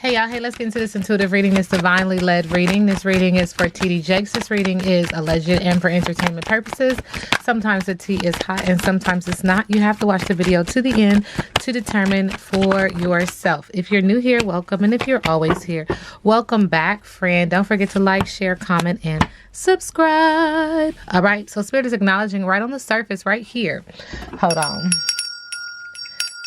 Hey y'all, hey, let's get into this intuitive reading, this divinely led reading. This reading is for TD Jakes. This reading is alleged and for entertainment purposes. Sometimes the tea is hot and sometimes it's not. You have to watch the video to the end to determine for yourself. If you're new here, welcome. And if you're always here, welcome back, friend. Don't forget to like, share, comment, and subscribe. All right, so Spirit is acknowledging right on the surface right here. Hold on.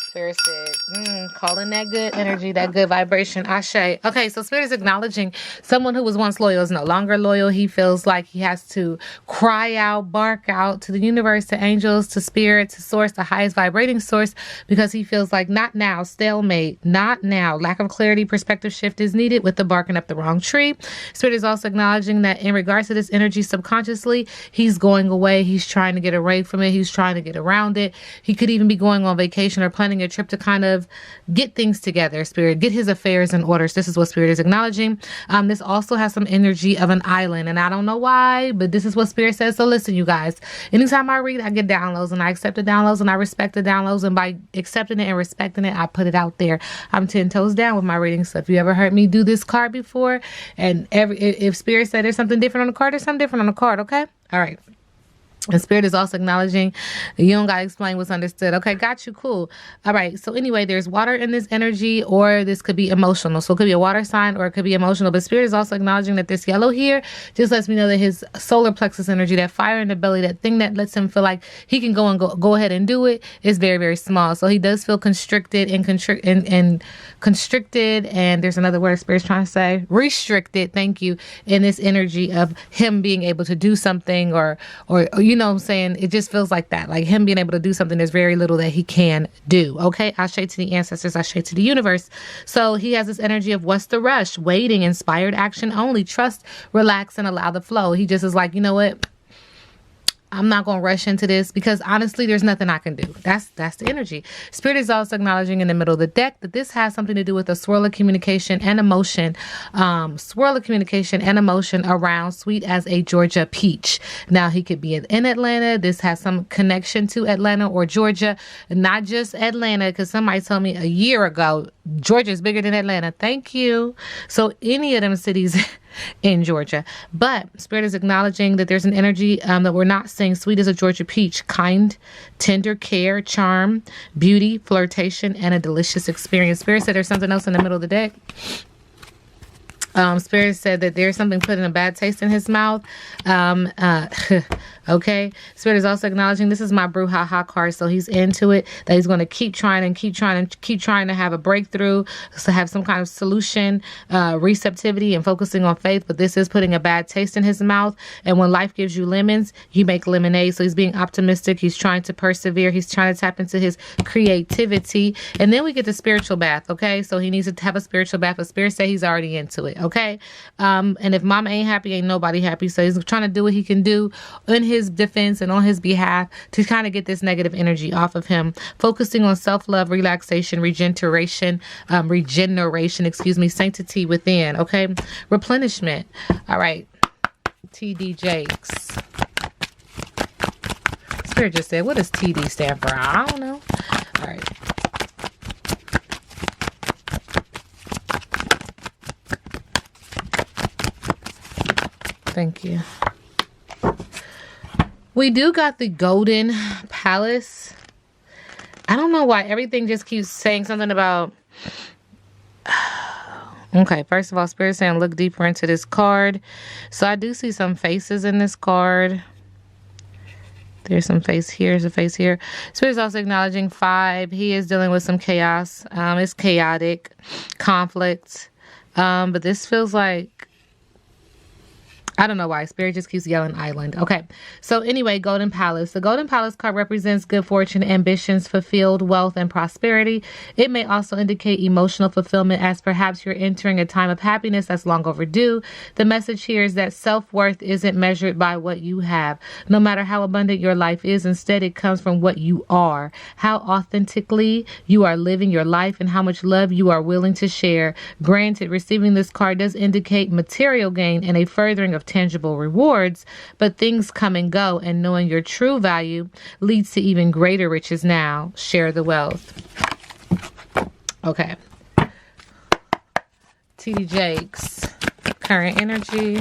Spirit said, calling that good energy, that good vibration. Ashe. Okay, so Spirit is acknowledging someone who was once loyal is no longer loyal. He feels like he has to cry out, bark out to the universe, to angels, to spirit, to source, the highest vibrating source, because he feels like not now, stalemate, not now. Lack of clarity, perspective shift is needed with the barking up the wrong tree. Spirit is also acknowledging that in regards to this energy subconsciously, he's going away. He's trying to get away from it. He's trying to get around it. He could even be going on vacation or planning a trip to kind of get things together, Spirit, get his affairs in order. This is what Spirit is acknowledging. This also has some energy of an island, and I don't know why, but this is what Spirit says. So listen, you guys, anytime I read, I get downloads, and I accept the downloads, and I respect the downloads, and by accepting it and respecting it, I put it out there. I'm 10 toes down with my reading. So if you ever heard me do this card before, and if Spirit said there's something different on the card, there's something different on the card, okay? All right. And Spirit is also acknowledging you don't gotta explain what's understood. Okay, got you. Cool. All right. So anyway, there's water in this energy, or this could be emotional. So it could be a water sign or it could be emotional. But Spirit is also acknowledging that this yellow here just lets me know that his solar plexus energy, that fire in the belly, that thing that lets him feel like he can go ahead and do it, is very, very small. So he does feel constricted and constricted. And there's another word Spirit's trying to say, restricted. Thank you. In this energy of him being able to do something, or you know what I'm saying? It just feels like that. Like him being able to do something, there's very little that he can do. Okay? Ashe to the ancestors, Ashe to the universe. So he has this energy of what's the rush? Waiting, inspired action only. Trust, relax, and allow the flow. He just is like, you know what? I'm not going to rush into this because honestly, there's nothing I can do. That's the energy. Spirit is also acknowledging in the middle of the deck that this has something to do with a swirl of communication and emotion. Around sweet as a Georgia peach. Now he could be in Atlanta. This has some connection to Atlanta or Georgia, not just Atlanta, because somebody told me a year ago, Georgia is bigger than Atlanta. Thank you. So any of them cities in Georgia. But Spirit is acknowledging that there's an energy that we're not seeing. Sweet as a Georgia peach. Kind, tender care, charm, beauty, flirtation, and a delicious experience. Spirit said there's something else in the middle of the deck. Spirit said that there's something put in a bad taste in his mouth. Okay. Spirit is also acknowledging this is my brouhaha card. So he's into it, that he's going to keep trying to have a breakthrough, to have some kind of solution, receptivity and focusing on faith. But this is putting a bad taste in his mouth. And when life gives you lemons, you make lemonade. So he's being optimistic. He's trying to persevere. He's trying to tap into his creativity. And then we get the spiritual bath. Okay. So he needs to have a spiritual bath. But Spirit said he's already into it. Okay. And if mama ain't happy, ain't nobody happy. So he's trying to do what he can do in his defense and on his behalf to kind of get this negative energy off of him, focusing on self-love, relaxation, regeneration, sanctity within. Okay. Replenishment. All right. TD Jakes. Spirit just said, what does TD stand for? I don't know. All right. Thank you. We do got the Golden Palace. I don't know why everything just keeps saying something about... Okay, first of all, Spirit saying look deeper into this card. So I do see some faces in this card. There's some face here. There's a face here. Spirit is also acknowledging 5. He is dealing with some chaos. It's chaotic, conflict. But this feels like... I don't know why. Spirit just keeps yelling island. Okay. So anyway, Golden Palace. The Golden Palace card represents good fortune, ambitions, fulfilled wealth, and prosperity. It may also indicate emotional fulfillment, as perhaps you're entering a time of happiness that's long overdue. The message here is that self-worth isn't measured by what you have, no matter how abundant your life is. Instead, it comes from what you are, how authentically you are living your life, and how much love you are willing to share. Granted, receiving this card does indicate material gain and a furthering of tangible rewards, but things come and go, and knowing your true value leads to even greater riches. Now, share the wealth. Okay. TD Jakes, current energy.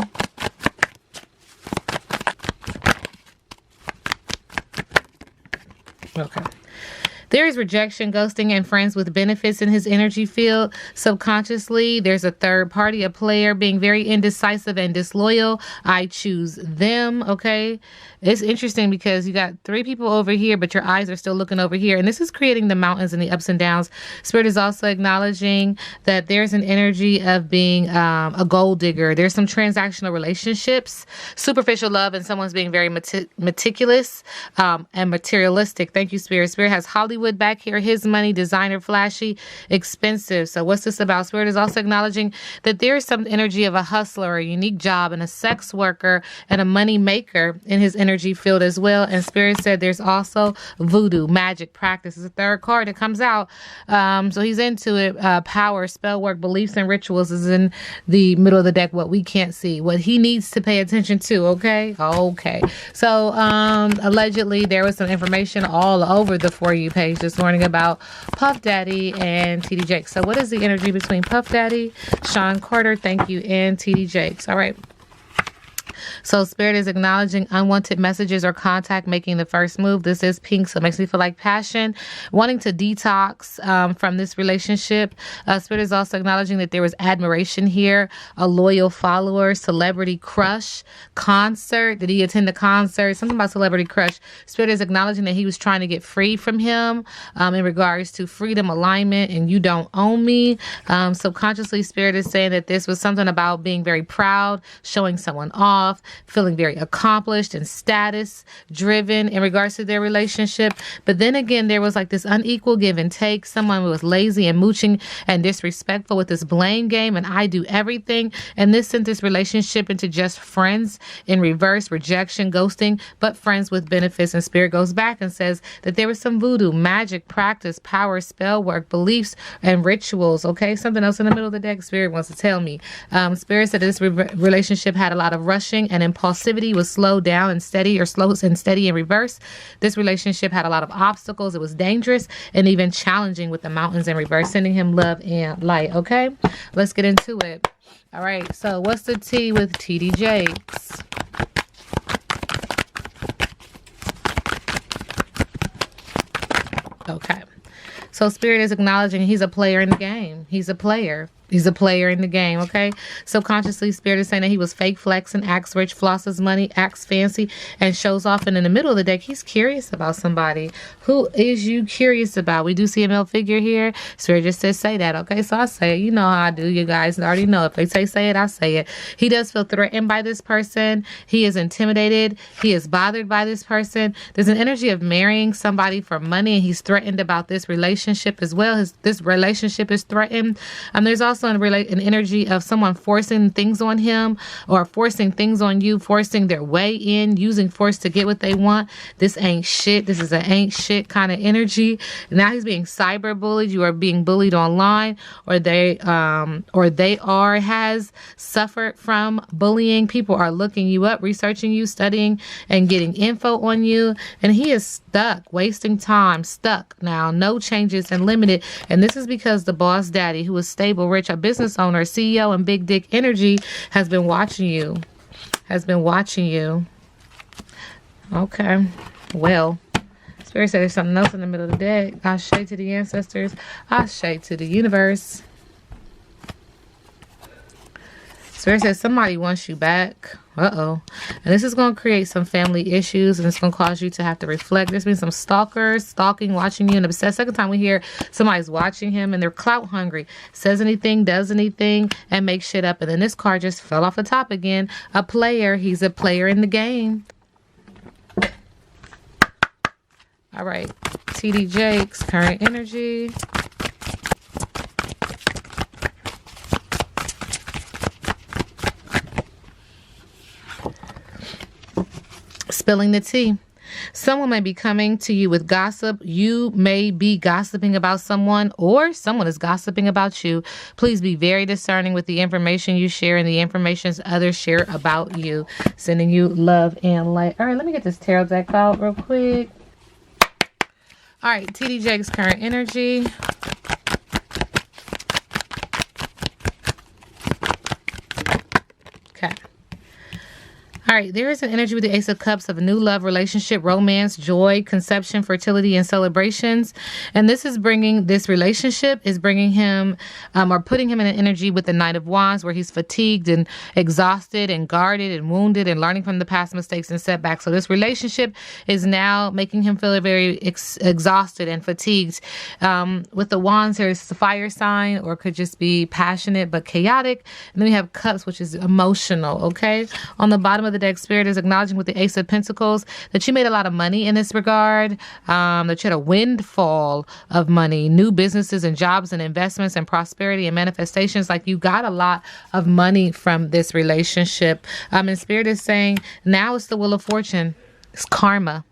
Okay. There is rejection, ghosting, and friends with benefits in his energy field. Subconsciously, there's a third party, a player being very indecisive and disloyal. I choose them, okay? It's interesting because you got 3 people over here, but your eyes are still looking over here. And this is creating the mountains and the ups and downs. Spirit is also acknowledging that there's an energy of being a gold digger. There's some transactional relationships, superficial love, and someone's being very meticulous and materialistic. Thank you, Spirit. Spirit has Hollywood back here, his money, designer, flashy, expensive. So what's this about? Spirit is also acknowledging that there is some energy of a hustler, a unique job, and a sex worker, and a money maker in his energy field as well. And Spirit said there's also voodoo, magic, practice. Is the third card that comes out. So he's into it. Power, spell work, beliefs, and rituals is in the middle of the deck. What we can't see, what he needs to pay attention to. Okay. So allegedly there was some information all over the For You page this morning about Puff Daddy and TD Jakes. So what is the energy between Puff Daddy, Sean Carter, thank you, and TD Jakes? All right. So Spirit is acknowledging unwanted messages or contact making the first move. This is pink, so it makes me feel like passion, wanting to detox from this relationship. Spirit is also acknowledging that there was admiration here, a loyal follower, celebrity crush, concert. Did he attend the concert? Something about celebrity crush. Spirit is acknowledging that he was trying to get free from him in regards to freedom, alignment, and you don't own me. Subconsciously, Spirit is saying that this was something about being very proud, showing someone off, feeling very accomplished and status driven in regards to their relationship. But then again, there was like this unequal give and take. Someone was lazy and mooching and disrespectful with this blame game and I do everything. And this sent this relationship into just friends in reverse, rejection, ghosting, but friends with benefits. And Spirit goes back and says that there was some voodoo, magic, practice, power, spell work, beliefs, and rituals. Okay, something else in the middle of the deck Spirit wants to tell me. Spirit said this relationship had a lot of rushing and impulsivity, was slowed down and steady, or slow and steady in reverse. This relationship had a lot of obstacles. It was dangerous and even challenging with the mountains in reverse, sending him love and light. Okay, let's get into it. All right, so what's the tea with TD Jakes? Okay, so Spirit is acknowledging he's a player in the game. He's a player. He's a player in the game, okay? Subconsciously, Spirit is saying that he was fake flexing, acts rich, flosses money, acts fancy, and shows off. And in the middle of the deck, he's curious about somebody. Who is you curious about? We do see a male figure here. Spirit just says say that, okay? So I say it. You know how I do. You guys already know. If they say it, I say it. He does feel threatened by this person. He is intimidated. He is bothered by this person. There's an energy of marrying somebody for money, and he's threatened about this relationship as well. This relationship is threatened. There's also an energy of someone forcing things on him or forcing things on you, forcing their way in, using force to get what they want. This ain't shit. This is an ain't shit kind of energy. Now he's being cyber bullied. You are being bullied online, or they has suffered from bullying. People are looking you up, researching you, studying, and getting info on you. And he is stuck, wasting time, stuck now, no changes and limited. And this is because the boss daddy, who is stable, rich, a business owner, CEO, and big dick energy, has been watching you. Okay. Well, Spirit said there's something else in the middle of the deck. Ashe to the ancestors. Ashe to the universe. Spirit says somebody wants you back. And this is going to create some family issues, and it's going to cause you to have to reflect. There's been some stalkers, stalking, watching you, and obsessed. Second time we hear somebody's watching him, and they're clout hungry. Says anything, does anything, and makes shit up. And then this card just fell off the top again. A player. He's a player in the game. All right. TD Jakes, current energy. Spilling the tea. Someone may be coming to you with gossip. You may be gossiping about someone, or someone is gossiping about you. Please be very discerning with the information you share and the information others share about you. Sending you love and light. All right, let me get this tarot deck out real quick. All right, TD Jakes, current energy. All right, there is an energy with the Ace of Cups of a new love, relationship, romance, joy, conception, fertility, and celebrations. And this relationship is bringing him or putting him in an energy with the Knight of Wands where he's fatigued and exhausted and guarded and wounded and learning from the past mistakes and setbacks. So this relationship is now making him feel very exhausted and fatigued. With the Wands, there's the fire sign, or could just be passionate but chaotic. And then we have Cups, which is emotional, okay? On the bottom of the deck, Spirit is acknowledging with the Ace of Pentacles that you made a lot of money in this regard, that you had a windfall of money, new businesses and jobs and investments and prosperity and manifestations. Like you got a lot of money from this relationship. And Spirit is saying now it's the Wheel of Fortune. It's karma.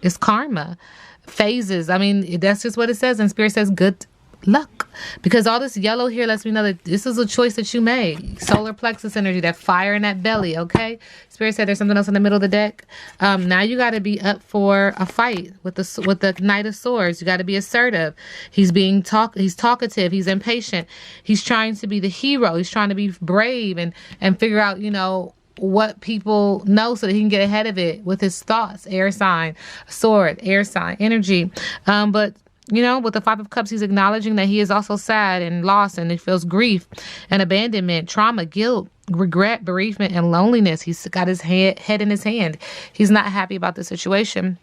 It's karma. Phases. I mean, that's just what it says. And Spirit says good luck, because all this yellow here lets me know that this is a choice that you made. Solar plexus energy, that fire in that belly. Okay, Spirit said there's something else in the middle of the deck. Now you got to be up for a fight with the Knight of Swords. You got to be assertive. He's talkative, he's impatient, he's trying to be the hero, he's trying to be brave and figure out, you know, what people know so that he can get ahead of it with his thoughts. Air sign, sword, air sign energy. But you know, with the Five of Cups, he's acknowledging that he is also sad and lost, and he feels grief and abandonment, trauma, guilt, regret, bereavement, and loneliness. He's got his head in his hand. He's not happy about the situation.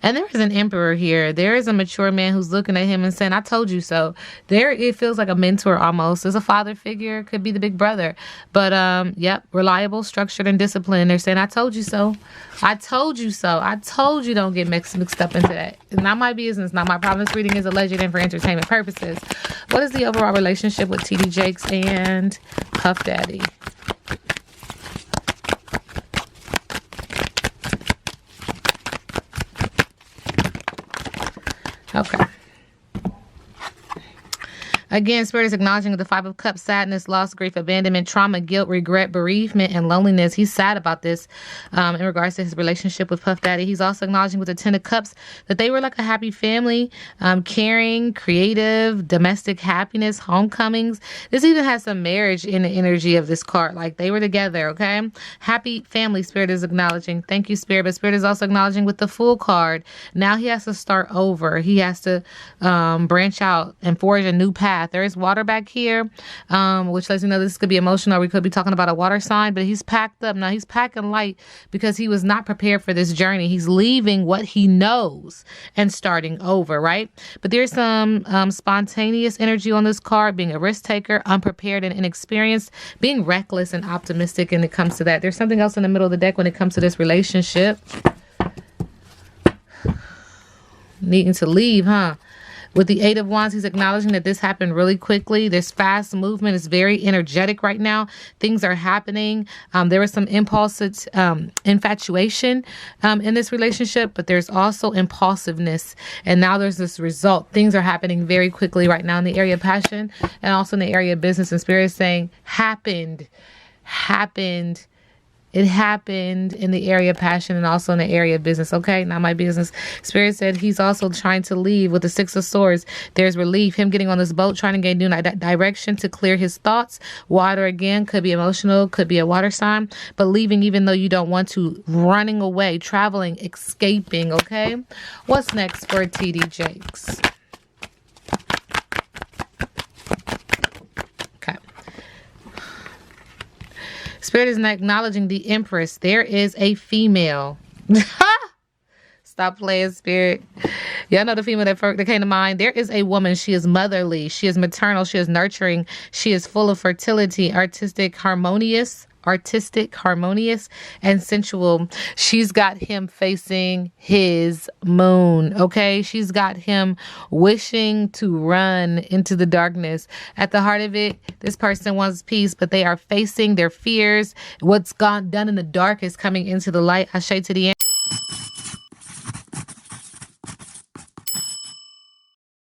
And there is an Emperor here. There is a mature man who's looking at him and saying, I told you so. There, it feels like a mentor almost. There's a father figure, could be the big brother. But, yep, reliable, structured, and disciplined. They're saying, I told you so. I told you so. I told you don't get mixed up into that. It's not my business, not my problem. This reading is alleged and for entertainment purposes. What is the overall relationship with TD Jakes and Puff Daddy? Okay. Again, Spirit is acknowledging the Five of Cups, sadness, loss, grief, abandonment, trauma, guilt, regret, bereavement, and loneliness. He's sad about this in regards to his relationship with Puff Daddy. He's also acknowledging with the Ten of Cups that they were like a happy family, caring, creative, domestic happiness, homecomings. This even has some marriage in the energy of this card. Like they were together, okay? Happy family, Spirit is acknowledging. Thank you, Spirit. But Spirit is also acknowledging with the Fool card. Now he has to start over. He has to branch out and forge a new path. There is water back here, which lets you know this could be emotional. We could be talking about a water sign, but he's packed up. Now he's packing light because he was not prepared for this journey. He's leaving what he knows and starting over, right? But there's some spontaneous energy on this card, being a risk taker, unprepared and inexperienced, being reckless and optimistic when it comes to that. There's something else in the middle of the deck when it comes to this relationship. Needing to leave, huh? With the Eight of Wands, he's acknowledging that this happened really quickly. There's fast movement. It's very energetic right now. Things are happening. There was some impulsive infatuation in this relationship, but there's also impulsiveness. And now there's this result. Things are happening very quickly right now in the area of passion and also in the area of business. And Spirit is saying, happened. It happened in the area of passion and also in the area of business. Okay, not my business. Spirit said he's also trying to leave with the Six of Swords. There's relief. Him getting on this boat, trying to gain new direction to clear his thoughts. Water again, could be emotional, could be a water sign. But leaving even though you don't want to. Running away, traveling, escaping. Okay, what's next for TD Jakes? Spirit is acknowledging the Empress. There is a female. Stop playing, Spirit. Y'all know the female that came to mind. There is a woman. She is motherly. She is maternal. She is nurturing. She is full of fertility, artistic, harmonious, and sensual. She's got him facing his moon, okay? She's got him wishing to run into the darkness. At the heart of it, this person wants peace, but they are facing their fears. What's done in the dark is coming into the light. I shade to the end.